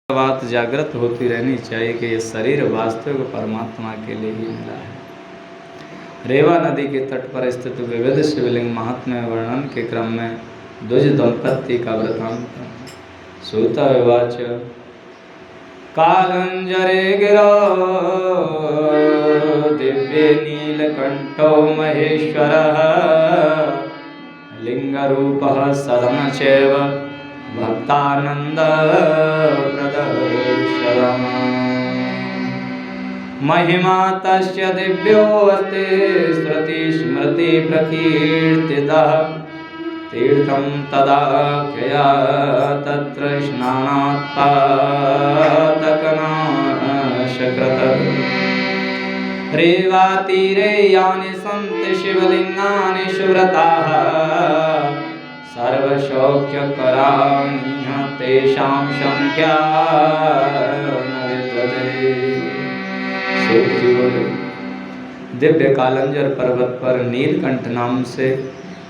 बात जागृत होती रहनी चाहिए कि ये शरीर वास्तविक परमात्मा के लिए ही मिला है। रेवा नदी के तट पर स्थित विविध शिवलिंग महात्म्य वर्णन के क्रम में द्विज दंपत्ति का वृतांत। सूत विवाच कालंजरे गिरो दिव्ये नीलकंठो महेश्वरः लिंगरूपः सदन चैव भक्तानंद प्रदर्शनम् महिमा तस्य दिव्योऽस्ति श्रुति स्मृति प्रकीर्तितः तीर्थं तदाख्यया तत्र स्नानात् पातकनाशकृत् रेवातीरे यानि सन्ति शिवलिंगानि सुव्रताः सर्वशौक्यकराणि तेषां संख्या न विद्यते। दिव्य कालंजर पर्वत पर नीलकंठ नाम से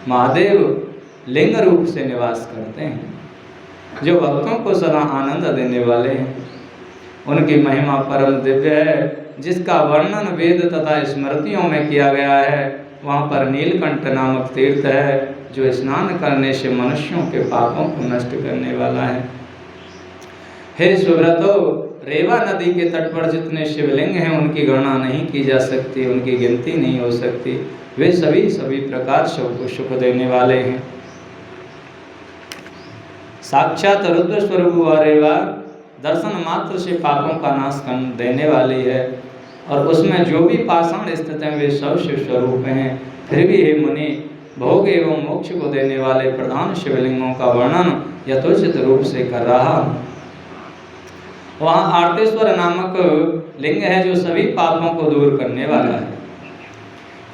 महादेव लिंग रूप से निवास करते हैं, जो भक्तों को सदा आनंद देने वाले हैं। उनकी महिमा परम दिव्य है, जिसका वर्णन वेद तथा स्मृतियों में किया गया है। वहाँ पर नीलकंठ नामक तीर्थ है, जो स्नान करने से मनुष्यों के पापों को नष्ट करने वाला है। हे सुव्रतो, रेवा नदी के तट पर जितने शिवलिंग हैं उनकी गणना नहीं की जा सकती, उनकी गिनती नहीं हो सकती। वे सभी प्रकार सबको सुख देने वाले हैं। साक्षात रुद्र स्वरूप वह रेवा दर्शन मात्र से पापों का नाश कर देने वाली है, और उसमें जो भी पाषाण स्थित हैं वे सब शिव स्वरूप हैं। फिर भी हे मुनि, भोग एवं मोक्ष को देने वाले प्रधान शिवलिंगों का वर्णन यथोचित रूप से कर रहा हूँ। वहाँ आर्तेश्वर नामक लिंग है, जो सभी पापों को दूर करने वाला है।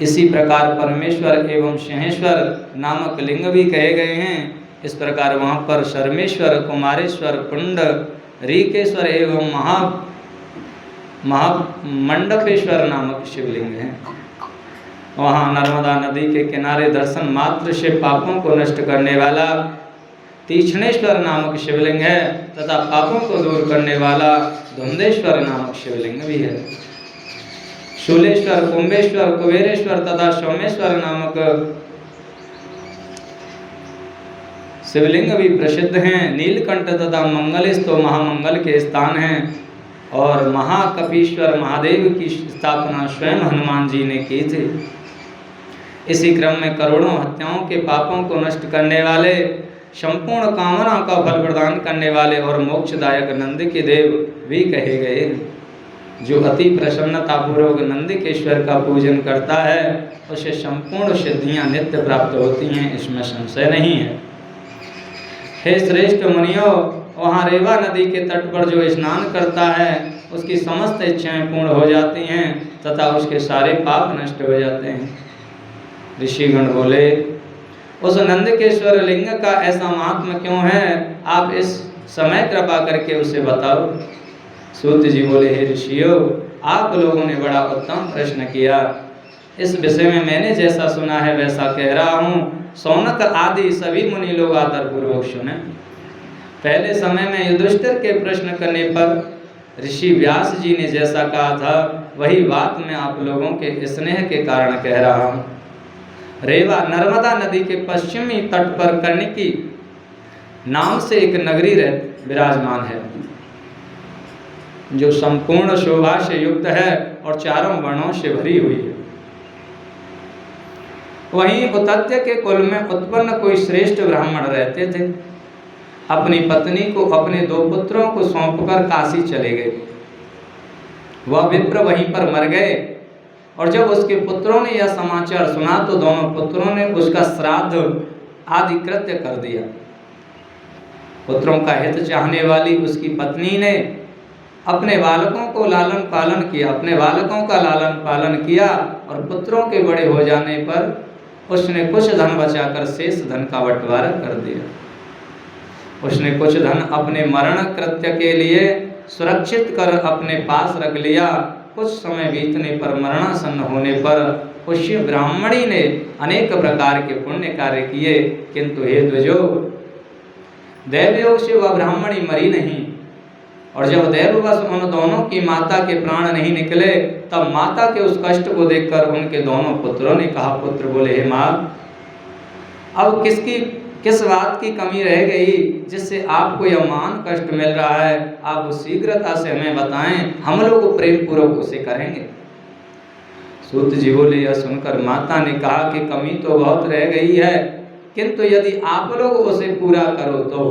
इसी प्रकार परमेश्वर एवं सिंहेश्वर नामक लिंग भी कहे गए हैं। इस प्रकार वहाँ पर शर्मेश्वर, कुमारेश्वर, पुंड रीकेश्वर एवं महामंडपेश्वर नामक शिवलिंग हैं। वहाँ नर्मदा नदी के किनारे दर्शन मात्र से पापों को नष्ट करने वाला तीक्ष्णेश्वर नामक शिवलिंग है, तथा पापों को दूर करने वाला धुंधेश्वर नामक शिवलिंग भी है। शूलेश्वर, कुंभेश्वर, कुबेरेश्वर तथा सोमेश्वर नामक शिवलिंग भी प्रसिद्ध हैं। नीलकंठ तथा मंगलेश तो महामंगल के स्थान हैं, और महाकपीश्वर महादेव की स्थापना स्वयं हनुमान जी ने की थी। इसी क्रम में करोड़ों हत्याओं के पापों को नष्ट करने वाले, संपूर्ण कामना का फल प्रदान करने वाले और मोक्षदायक नंद के देव भी कहे गए, जो अति प्रसन्नतापूर्वक नंदिकेश्वर का पूजन करता है उसे संपूर्ण सिद्धियां नित्य प्राप्त होती हैं, इसमें संशय नहीं है। हे श्रेष्ठ मुनियों, वहाँ रेवा नदी के तट पर जो स्नान करता है उसकी समस्त इच्छाएं पूर्ण हो जाती हैं तथा उसके सारे पाप नष्ट हो जाते हैं। ऋषिगण बोले, उस नंदकेश्वर लिंग का ऐसा महात्मा क्यों है? आप इस समय कृपा करके उसे बताओ। सूत जी बोले, हे ऋषियों, आप लोगों ने बड़ा उत्तम प्रश्न किया। इस विषय में मैंने जैसा सुना है वैसा कह रहा हूँ। सौनक आदि सभी मुनि लोग आदरपूर्वक सुने। पहले समय में युधिष्ठिर के प्रश्न करने पर ऋषि व्यास जी ने जैसा कहा था, वही बात मैं आप लोगों के स्नेह के कारण कह रहा हूँ। रेवा नर्मदा नदी के पश्चिमी तट पर कर्णिकी नाम से एक नगरी विराजमान है, जो संपूर्ण शोभा से युक्त है और चारों वर्णों से भरी हुई है। वहीं उतत्य के कुल में उत्पन्न कोई श्रेष्ठ ब्राह्मण रहते थे। अपनी पत्नी को अपने 2 पुत्रों को सौंपकर काशी चले गए। वह विप्र वहीं पर मर गए, और जब उसके पुत्रों ने यह समाचार सुना तो दोनों पुत्रों ने उसका श्राद्ध आदि कृत्य कर दिया। पुत्रों का हित चाहने वाली उसकी पत्नी ने अपने बालकों का लालन पालन किया, और पुत्रों के बड़े हो जाने पर उसने कुछ धन बचाकर शेष धन का बंटवारा कर दिया। उसने कुछ धन अपने मरण कृत्य के लिए सुरक्षित कर अपने पास रख लिया। कुछ समय बीतने पर मरणासन्न होने पर उस ब्राह्मणी ने अनेक प्रकार के पुण्य कार्य किए, किंतु हे द्विजो, दैवयोग से वह ब्राह्मणी मरी नहीं। और जब दैववश उन दोनों की माता के प्राण नहीं निकले, तब माता के उस कष्ट को देखकर उनके दोनों पुत्रों ने कहा, पुत्र बोले, हे माँ, अब किस बात की कमी रह गई जिससे आपको यह मान कष्ट मिल रहा है? आप शीघ्रता से हमें बताएं, हम लोग प्रेम पूर्वक उसे करेंगे। सूत जी बोले, यह सुनकर माता ने कहा कि कमी तो बहुत रह गई है, किंतु यदि आप लोग उसे पूरा करो तो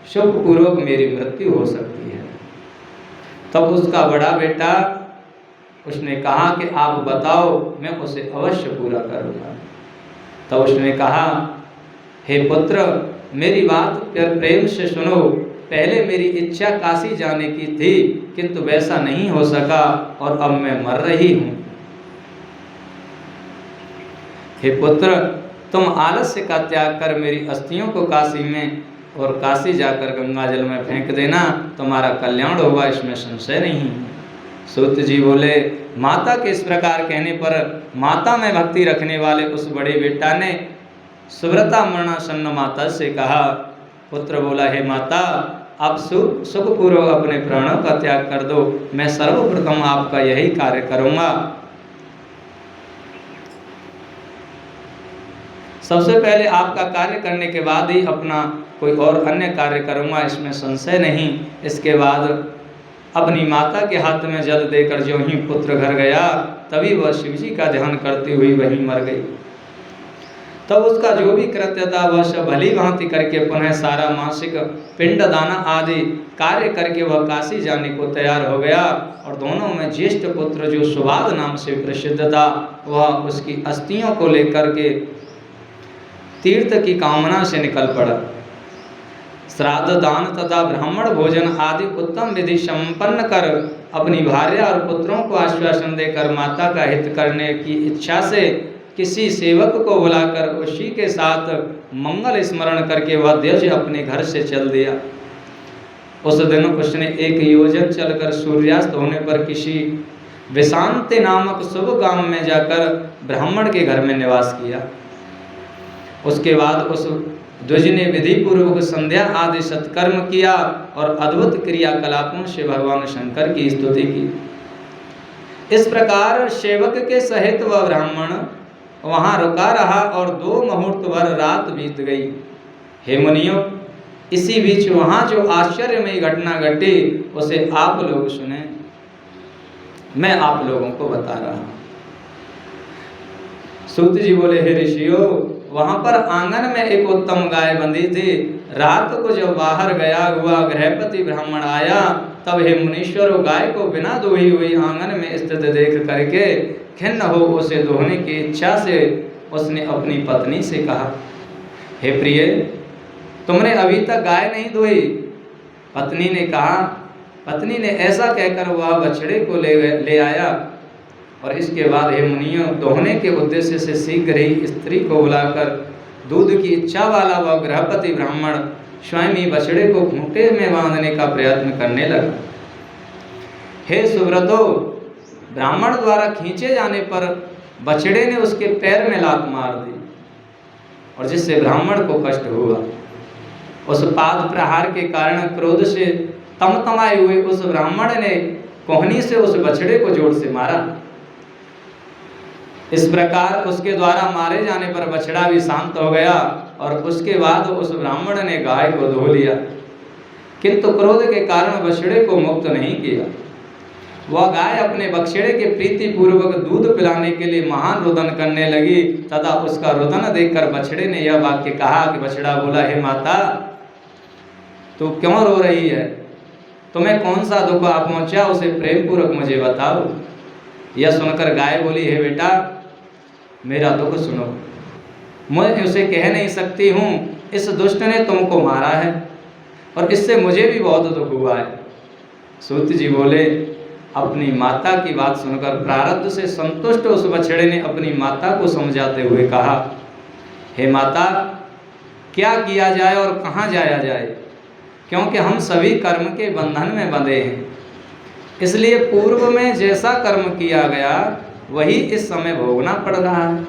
शुभ पूर्वक मेरी मृत्यु हो सकती है। तब उसका बड़ा बेटा उसने कहा कि आप बताओ, मैं उसे अवश्य पूरा करूँगा। तब उसने कहा, हे पुत्र, मेरी बात प्रेम से सुनो। पहले मेरी इच्छा काशी जाने की थी, किंतु वैसा नहीं हो सका और अब मैं मर रही हूँ। हे पुत्र, तुम आलस्य का त्याग कर मेरी अस्थियों को काशी में और काशी जाकर गंगा जल में फेंक देना, तुम्हारा कल्याण होगा, इसमें संशय नहीं। सूत जी बोले, माता के इस प्रकार कहने पर माता में भक्ति रखने वाले उस बड़े बेटा ने सुव्रता मरणासन्न माता से कहा, पुत्र बोला, हे माता, आप सुखपूर्वक अपने प्राणों का त्याग कर दो, मैं सर्वप्रथम आपका यही कार्य करूँगा। सबसे पहले आपका कार्य करने के बाद ही अपना कोई और अन्य कार्य करूँगा, इसमें संशय नहीं। इसके बाद अपनी माता के हाथ में जल देकर जो ही पुत्र घर गया, तभी वह शिव जी का ध्यान करती हुई वहीं मर गई। तब उसका जो भी कृत्य था वह सब भली भांति करके पुनः सारा मासिक पिंड दाना आदि कार्य करके वह काशी जाने को तैयार हो गया। और दोनों में ज्येष्ठ पुत्र जो सुबाद नाम से प्रसिद्ध था, वह उसकी अस्थियों को लेकर के तीर्थ की कामना से निकल पड़ा। श्राद्ध, दान तथा ब्राह्मण भोजन आदि उत्तम विधि संपन्न कर अपनी भार्या और पुत्रों को आश्वासन देकर माता का हित करने की इच्छा से किसी सेवक को बुलाकर उसी के साथ मंगल स्मरण करके वह द्विज अपने घर से चल दिया। उस दिन उसने 1 योजन चलकर सूर्यास्त होने पर किसी विशांति नामक शुभ गांव में जाकर ब्राह्मण के घर में निवास किया। उसके बाद उस द्विज ने विधि पूर्वक संध्या आदि सत्कर्म किया और अद्भुत क्रियाकलापों से भगवान शंकर की स्तुति की। इस प्रकार सेवक के सहित वह ब्राह्मण वहाँ रुका रहा और 2 मुहूर्त भर रात बीत गई। हे मुनियों, इसी बीच वहाँ जो आश्चर्यमयी घटना घटी उसे आप लोग सुने, मैं आप लोगों को बता रहा हूँ। सूत जी बोले, हे ऋषियों, वहाँ पर आंगन में एक उत्तम गाय बंधी थी। रात को जब बाहर गया हुआ गृहपति ब्राह्मण आया, तब हे मुनीश्वरों, गाय को बिना दुही हुई आंगन में स्थित देख करके खिन्न हो उसे दोहने की इच्छा से उसने अपनी पत्नी से कहा, हे प्रिय, तुमने अभी तक गाय नहीं दुही। पत्नी ने कहा, पत्नी ने ऐसा कहकर वह बछड़े को ले आया। और इसके बाद हे मुनियों, दोहने के उद्देश्य से शीघ्र ही स्त्री को बुलाकर दूध की इच्छा वाला वह गृहपति ब्राह्मण स्वयं ही बछड़े को खूंटे में बांधने का प्रयत्न करने लगा। हे सुव्रतो, ब्राह्मण द्वारा खींचे जाने पर बछड़े ने उसके पैर में लात मार दी और जिससे ब्राह्मण को कष्ट हुआ। उस पाद प्रहार के कारण क्रोध से तमतमाए हुए उस ब्राह्मण ने कोहनी से उस बछड़े को जोर से मारा। इस प्रकार उसके द्वारा मारे जाने पर बछड़ा भी शांत हो गया और उसके बाद उस ब्राह्मण ने गाय को धो लिया, किंतु क्रोध के कारण बछड़े को मुक्त नहीं किया। वह गाय अपने बछड़े के प्रीति पूर्वक दूध पिलाने के लिए महान रुदन करने लगी तथा उसका रुदन देखकर बछड़े ने यह वाक्य कहा कि बछड़ा बोला, हे माता, तू क्यों रो रही है? तुम्हें कौन सा दुख आ पहुंचा, उसे प्रेम पूर्वक मुझे बताओ। यह सुनकर गाय बोली, हे बेटा, मेरा दुख सुनो। मैं उसे कह नहीं सकती हूँ, इस दुष्ट ने तुमको मारा है और इससे मुझे भी बहुत दुख हुआ है। सूत जी बोले, अपनी माता की बात सुनकर प्रारब्ध से संतुष्ट उस बछड़े ने अपनी माता को समझाते हुए कहा, हे माता, क्या किया जाए और कहाँ जाया जाए, क्योंकि हम सभी कर्म के बंधन में बंधे हैं। इसलिए पूर्व में जैसा कर्म किया गया वही इस समय भोगना पड़ रहा है।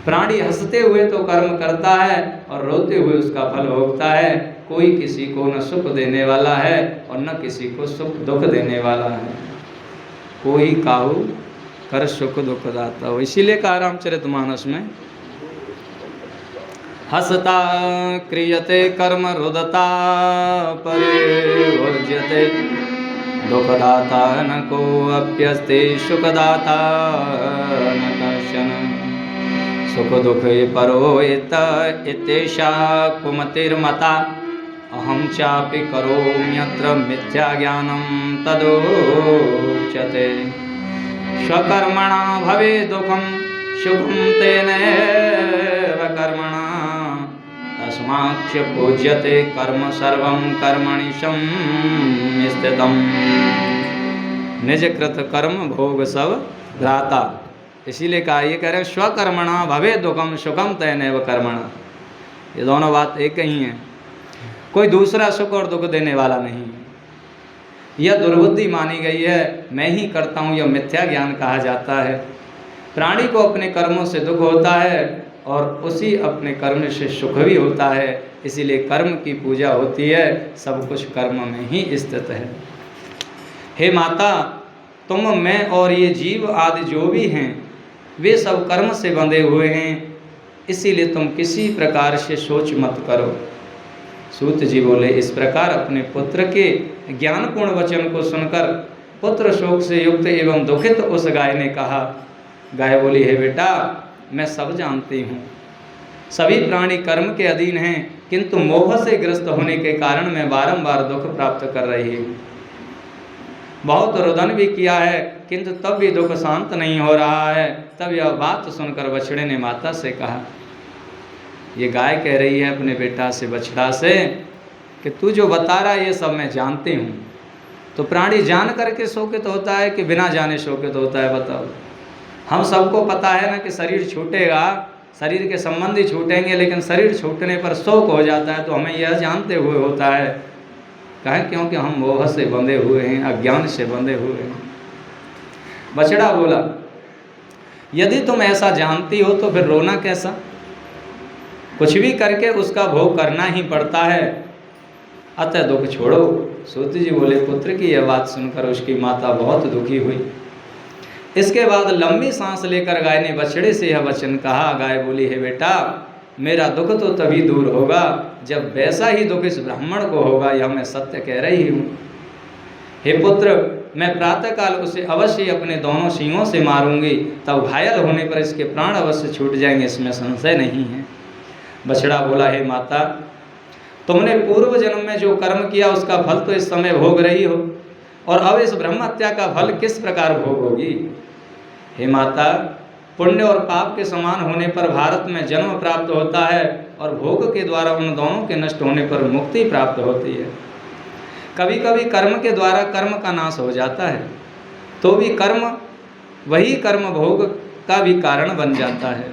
प्राणी हंसते हुए तो कर्म करता है और रोते हुए उसका फल भोगता है। कोई किसी को न सुख देने वाला है और न किसी को सुख दुख देने वाला है। कोई काहू कर सुख दुख दाता हो। इसीलिए कहा रामचरितमानस में, हसता क्रियते कर्म रुदता परिवर्ज्यते दुखदाता न को अप्यस्ते सुखदाता न कश्चन। सुख दुख परो इत्येषा कुमतिर्मता अहम चापि करोम्यत्र मिथ्या ज्ञानं तदोच्यते। स्वकर्मणा भवे दुखम सुखम तेनैव कर्मणा तस्माच्च पूज्यते कर्म सर्वं कर्मणि संस्थितम्। निज कृत कर्म भोग सब भ्राता। इसीलिए कहा, ये कह रहे हैं स्वकर्मणा भवे दुखम सुखम तेनैव कर्मणा। ये दोनों बात एक ही हैं। कोई दूसरा सुख और दुख देने वाला नहीं है। यह दुर्बुद्धि मानी गई है, मैं ही करता हूँ, यह मिथ्या ज्ञान कहा जाता है। प्राणी को अपने कर्मों से दुख होता है और उसी अपने कर्म से सुख भी होता है। इसीलिए कर्म की पूजा होती है, सब कुछ कर्म में ही स्थित है। हे माता, तुम, मैं और ये जीव आदि जो भी हैं वे सब कर्म से बंधे हुए हैं, इसीलिए तुम किसी प्रकार से सोच मत करो। सूत जी बोले, इस प्रकार अपने पुत्र के ज्ञानपूर्ण वचन को सुनकर पुत्र शोक से युक्त एवं दुखित उस गाय ने कहा। गाय बोली, हे बेटा, मैं सब जानती हूँ, सभी प्राणी कर्म के अधीन हैं, किंतु मोह से ग्रस्त होने के कारण मैं बारंबार दुख प्राप्त कर रही हूँ। बहुत रुदन भी किया है, किंतु तब भी दुख शांत नहीं हो रहा है। तब यह बात सुनकर बछड़े ने माता से कहा, ये गाय कह रही है अपने बेटा से, बछड़ा से, कि तू जो बता रहा है ये सब मैं जानती हूँ। तो प्राणी जान करके शोकित होता है कि बिना जाने शोकित होता है, बताओ। हम सबको पता है ना कि शरीर छूटेगा, शरीर के संबंधी छूटेंगे, लेकिन शरीर छूटने पर शोक हो जाता है, तो हमें यह जानते हुए होता है। कहें क्योंकि हम मोह से बंधे हुए हैं, अज्ञान से बंधे हुए हैं। बछड़ा बोला, यदि तुम ऐसा जानती हो तो फिर रोना कैसा? कुछ भी करके उसका भोग करना ही पड़ता है, अतः दुख छोड़ो। सूत जी बोले, पुत्र की यह बात सुनकर उसकी माता बहुत दुखी हुई। इसके बाद लंबी सांस लेकर गाय ने बछड़े से यह वचन कहा। गाय बोली, हे बेटा, मेरा दुख तो तभी दूर होगा जब वैसा ही दुख इस ब्राह्मण को होगा, यह मैं सत्य कह रही हूँ। हे पुत्र, मैं प्रातःकाल उसे अवश्य अपने दोनों सींगों से मारूंगी, तब घायल होने पर इसके प्राण अवश्य छूट जाएंगे, इसमें संशय नहीं है। बछड़ा बोला, हे माता, तुमने पूर्व जन्म में जो कर्म किया उसका फल तो इस समय भोग रही हो, और अब इस ब्रह्म हत्या का फल किस प्रकार भोग होगी? हे माता, पुण्य और पाप के समान होने पर भारत में जन्म प्राप्त होता है, और भोग के द्वारा उन दोनों के नष्ट होने पर मुक्ति प्राप्त होती है। कभी कभी कर्म के द्वारा कर्म का नाश हो जाता है, तो भी कर्म वही कर्म भोग का भी कारण बन जाता है।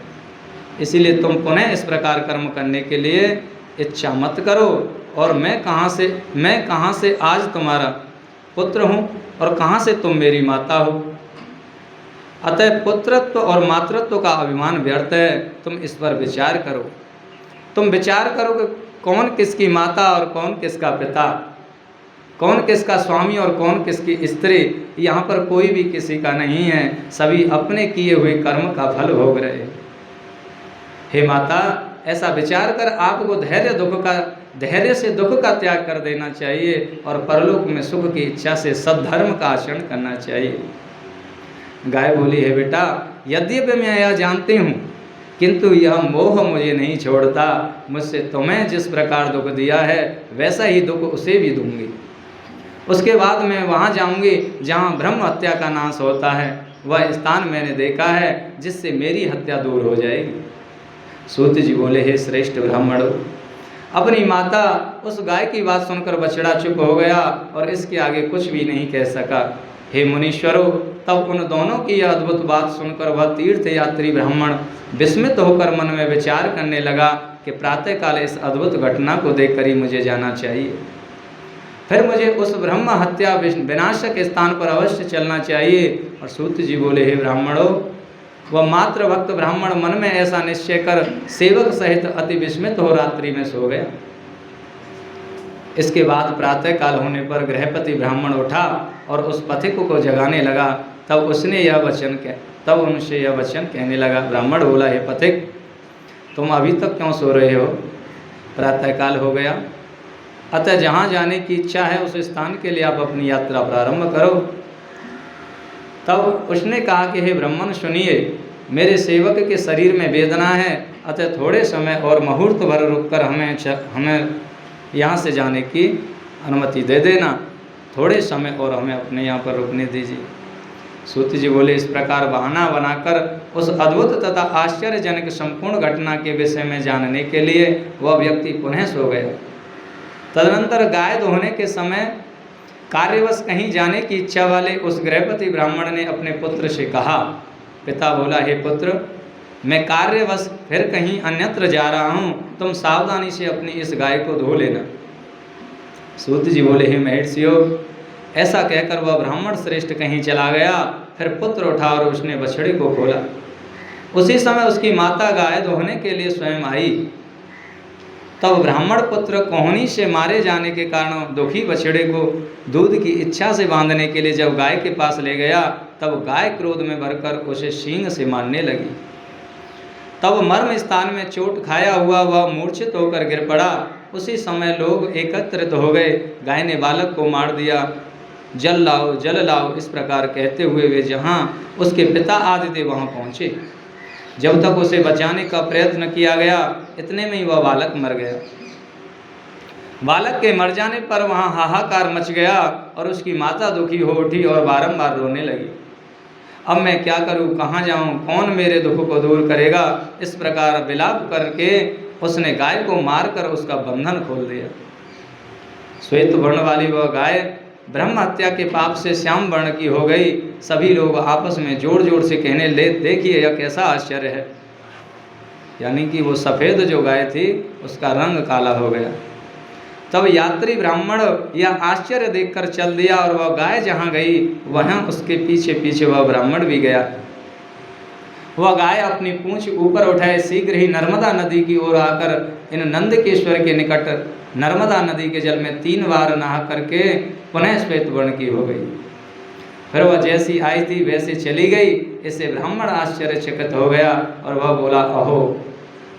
इसीलिए तुम पुनः इस प्रकार कर्म करने के लिए इच्छा मत करो। और मैं कहाँ से आज तुम्हारा पुत्र हूँ और कहाँ से तुम मेरी माता हो। अतः पुत्रत्व और मातृत्व का अभिमान व्यर्थ है। तुम इस पर विचार करो। तुम विचार करो कि कौन किसकी माता और कौन किसका पिता, कौन किसका स्वामी और कौन किसकी स्त्री। यहाँ पर कोई भी किसी का नहीं है, सभी अपने किए हुए कर्म का फल भोग रहे हैं। हे माता, ऐसा विचार कर आपको धैर्य से दुख का त्याग कर देना चाहिए और परलोक में सुख की इच्छा से सद्धर्म का आचरण करना चाहिए। गाय बोली, है बेटा, यद्यपि मैं यह जानती हूँ, किंतु यह मोह मुझे नहीं छोड़ता। मुझसे तुम्हें जिस प्रकार दुख दिया है वैसा ही दुख उसे भी दूंगी। उसके बाद मैं वहाँ जाऊँगी जहाँ ब्रह्म हत्या का नाश होता है। वह स्थान मैंने देखा है जिससे मेरी हत्या दूर हो जाएगी। सूत जी बोले, हे श्रेष्ठ ब्राह्मणों, अपनी माता उस गाय की बात सुनकर बछड़ा चुप हो गया और इसके आगे कुछ भी नहीं कह सका। हे मुनीश्वरों, तब उन दोनों की यह अद्भुत बात सुनकर वह तीर्थ यात्री ब्राह्मण विस्मित होकर मन में विचार करने लगा कि प्रातःकाल इस अद्भुत घटना को देखकर ही मुझे जाना चाहिए। फिर मुझे उस ब्रह्म हत्या विनाशक स्थान पर अवश्य चलना चाहिए। और सूत जी बोले, हे ब्राह्मणों, वह मात्र भक्त ब्राह्मण मन में ऐसा निश्चय कर सेवक सहित अति विस्मित हो रात्रि में सो गया। इसके बाद प्रातःकाल होने पर गृहपति ब्राह्मण उठा और उस पथिक को जगाने लगा। तब उनसे यह वचन कहने लगा। ब्राह्मण बोला, हे पथिक, तुम अभी तक क्यों सो रहे हो? प्रातःकाल हो गया, अतः जहाँ जाने की इच्छा है उस स्थान के लिए आप अपनी यात्रा प्रारंभ करो। तब उसने कहा कि हे ब्राह्मण सुनिए, मेरे सेवक के शरीर में वेदना है, अतः थोड़े समय और मुहूर्त भर रुककर हमें यहाँ से जाने की अनुमति दे देना। थोड़े समय और हमें अपने यहाँ पर रुकने दीजिए। सूत जी बोले, इस प्रकार बहाना बनाकर उस अद्भुत तथा आश्चर्यजनक संपूर्ण घटना के विषय में जानने के लिए वह व्यक्ति पुनः सो गया। तदनंतर गाय दोहने के समय कार्यवश कहीं जाने की इच्छा वाले उस गृहपति ब्राह्मण ने अपने पुत्र से कहा। पिता बोला, हे पुत्र, मैं कार्यवश फिर कहीं अन्यत्र जा रहा हूँ, तुम सावधानी से अपनी इस गाय को धो लेना। सूत जी बोले, हे महर्षियों, ऐसा कहकर वह ब्राह्मण श्रेष्ठ कहीं चला गया। फिर पुत्र उठा और उसने बछड़े को खोला। उसी समय उसकी माता गाय दोहने के लिए स्वयं आई। तब ब्राह्मण पुत्र कोहनी से मारे जाने के कारण दुखी बछड़े को दूध की इच्छा से बांधने के लिए जब गाय के पास ले गया, तब गाय क्रोध में भरकर उसे सींग से मारने लगी। तब मर्म स्थान में चोट खाया हुआ वह मूर्छित होकर गिर पड़ा। उसी समय लोग एकत्रित हो गए। गाय ने बालक को मार दिया। जल लाओ, जल लाओ, इस प्रकार कहते हुए वे जहाँ उसके पिता आदि थे वहाँ पहुँचे। जब तक उसे बचाने का प्रयत्न किया गया, इतने में ही वह बालक मर गया। बालक के मर जाने पर वहाँ हाहाकार मच गया और उसकी माता दुखी हो उठी और बारंबार रोने लगी। अब मैं क्या करूँ, कहाँ जाऊँ, कौन मेरे दुख को दूर करेगा? इस प्रकार विलाप करके उसने गाय को मारकर उसका बंधन खोल दिया। श्वेत वर्ण वाली वह गाय ब्रह्म हत्या के पाप से श्याम वर्ण की हो गई। सभी लोग आपस में जोर जोर से कहने ले, देखिए यह कैसा आश्चर्य है। यानी कि वो सफ़ेद जो गाय थी उसका रंग काला हो गया। तब यात्री ब्राह्मण यह आश्चर्य देखकर चल दिया और वह गाय जहाँ गई वहाँ उसके पीछे पीछे वह ब्राह्मण भी गया। वह गाय अपनी पूंछ ऊपर उठाए शीघ्र ही नर्मदा नदी की ओर आकर इन नंदकेश्वर के निकट नर्मदा नदी के जल में 3 बार नहा करके पुनः श्वेत वर्ण की हो गई। फिर वह जैसी आई थी वैसे चली गई। इससे ब्राह्मण आश्चर्यचकित हो गया और वह बोला, अहो,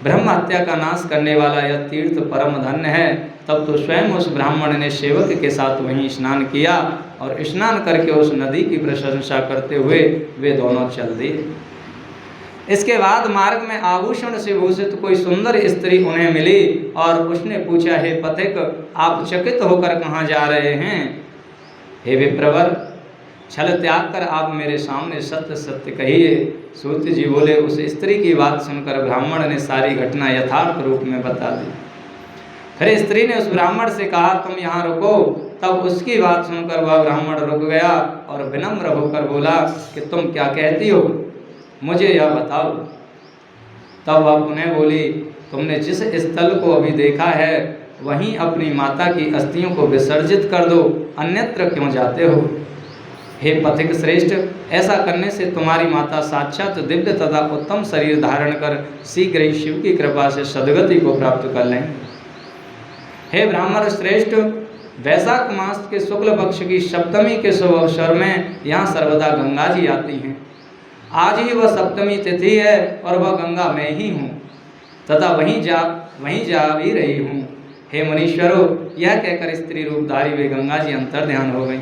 ब्रह्म हत्या का नाश करने वाला यह तीर्थ परम धन्य है। तब तो स्वयं उस ब्राह्मण ने सेवक के साथ वहीं स्नान किया और स्नान करके उस नदी की प्रशंसा करते हुए वे दोनों चल दिए। इसके बाद मार्ग में आभूषण से भूषित कोई सुंदर स्त्री उन्हें मिली और उसने पूछा, हे पथिक, आप चकित होकर कहाँ जा रहे हैं? हे विप्रवर, छल त्याग कर आप मेरे सामने सत्य सत्य कहिए। सूत जी बोले, उस स्त्री की बात सुनकर ब्राह्मण ने सारी घटना यथार्थ रूप में बता दी। फिर स्त्री ने उस ब्राह्मण से कहा, तुम यहाँ रुको। तब उसकी बात सुनकर वह ब्राह्मण रुक गया और विनम्र होकर बोला कि तुम क्या कहती हो, मुझे यह बताओ। तब वह पुनः बोली, तुमने जिस स्थल को अभी देखा है वहीं अपनी माता की अस्थियों को विसर्जित कर दो, अन्यत्र क्यों जाते हो? हे पथिक श्रेष्ठ, ऐसा करने से तुम्हारी माता साक्षात दिव्य तथा उत्तम शरीर धारण कर शीघ्र ही शिव की कृपा से सद्गति को प्राप्त कर लेंगे। हे ब्राह्मण श्रेष्ठ, वैशाख मास के शुक्ल पक्ष की सप्तमी के शुभ अवसर में यहाँ सर्वदा गंगा जी आती हैं। आज ही वह सप्तमी तिथि है और वह गंगा मैं ही हूँ तथा वहीं जा भी रही हूँ। हे मुनीश्वरों, यह कहकर स्त्री रूपधारी वे गंगा जी अंतर ध्यान हो गई।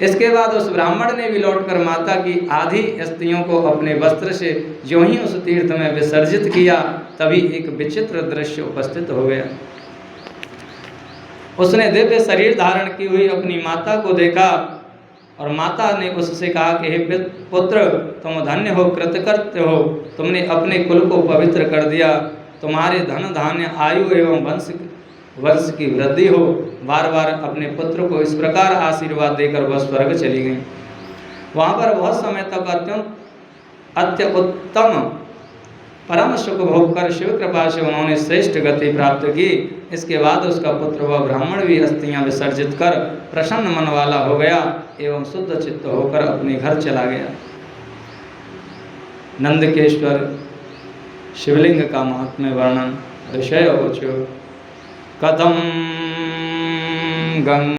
इसके बाद उस ब्राह्मण ने भी लौटकर माता की आधी अस्थियों को अपने वस्त्र से जो ही उस तीर्थ में विसर्जित किया, तभी एक विचित्र दृश्य उपस्थित हो गया। उसने दिव्य शरीर धारण की हुई अपनी माता को देखा और माता ने उससे कहा कि हे पुत्र, तुम धन्य हो, कृतकृत्य हो, तुमने अपने कुल को पवित्र कर दिया। तुम्हारे धन धान्य आयु एवं वर्ष की वृद्धि हो। बार बार अपने पुत्र को इस प्रकार आशीर्वाद देकर वह स्वर्ग चली गई। वहाँ पर बहुत समय तक अत्युत्तम परम सुख भोग कर शिव कृपा से उन्होंने श्रेष्ठ गति प्राप्त की। इसके बाद उसका पुत्र वह ब्राह्मण भी अस्थियां विसर्जित कर प्रसन्न मन वाला हो गया एवं शुद्ध चित्त होकर अपने घर चला गया। नंदकेश्वर शिवलिंग का महात्म्य वर्णन। ऋषय कथम गंग